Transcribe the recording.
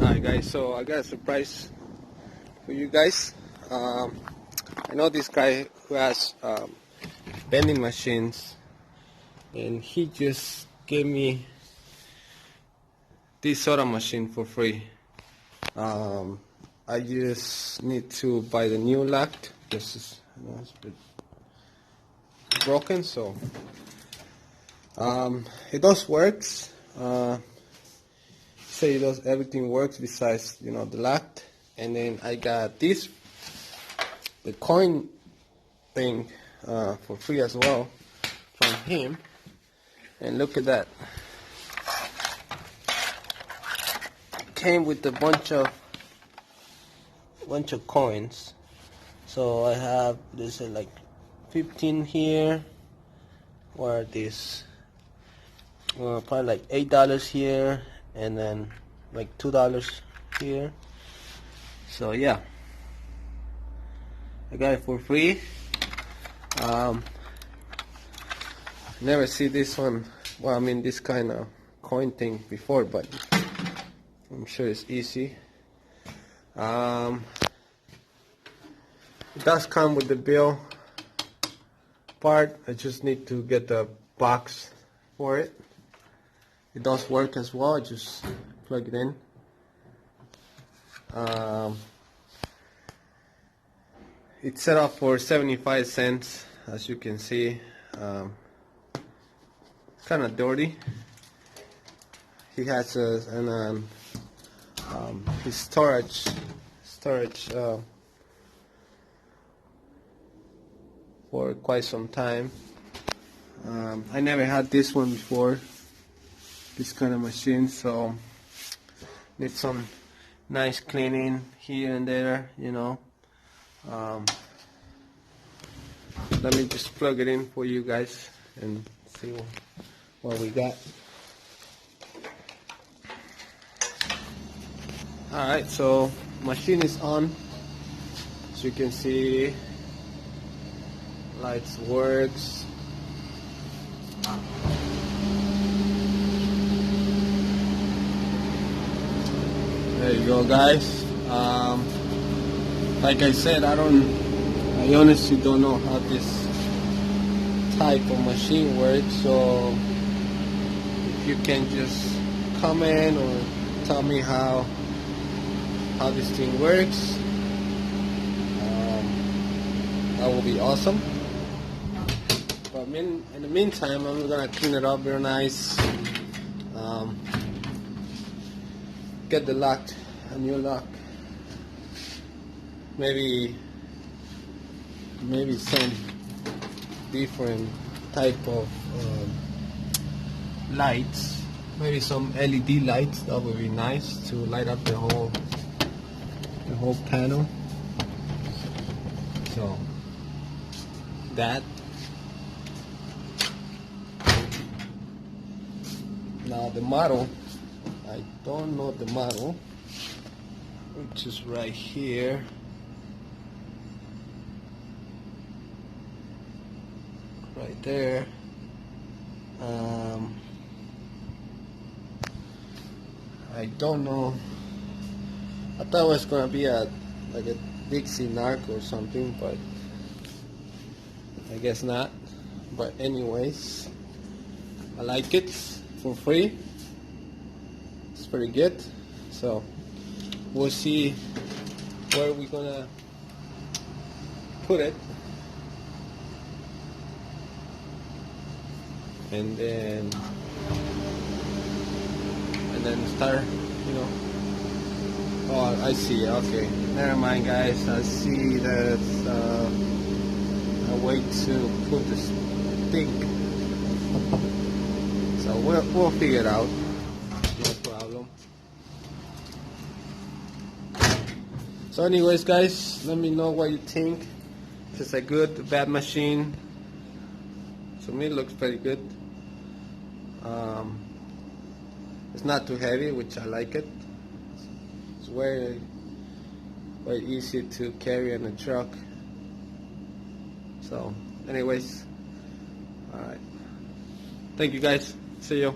Alright guys, so I got a surprise for you guys. I know this guy who has vending machines, and he just gave me this soda machine for free. I just need to buy the new lock. This is, it's a bit broken, so it does works. Say it does, everything works besides the lock. And then I got the coin thing for free as well from him. And look at that, came with a bunch of coins. So I have this like 15 here, or this probably like $8 here, and then like $2 here. So yeah, I got it for free. Never see this one, well, I mean this kind of coin thing before, but I'm sure it's easy. It does come with the bill part. I just need to get the box for it. It does work as well. I just plug it in. It's set up for 75 cents, as you can see. It's kind of dirty. He has his storage for quite some time. I never had this one before, this kind of machine, so need some nice cleaning here and there, Let me just plug it in for you guys and see what we got. Alright, so machine is on. As you can see, lights works. There you go, guys. Like I said, I honestly don't know how this type of machine works, so if you can just comment or tell me how this thing works, that will be awesome. But in the meantime, I'm gonna clean it up real nice, get the lock, a new lock, maybe some different type of lights, maybe some LED lights. That would be nice to light up the whole panel. So that. Now the model, I don't know the model, which is right here. Right there. I don't know. I thought it was gonna be like a Dixie Narc or something, but I guess not. But anyways, I like it for free. It's pretty good. So we'll see where we're gonna put it, and then start, Oh, I see. Okay, never mind, guys. I see that a way to put this thing. So we'll figure it out. No problem. So, anyways, guys, let me know what you think. If it's a good, bad machine. To me, it looks pretty good. It's not too heavy, which I like it. It's very easy to carry in a truck. So anyways, alright, thank you guys, see you.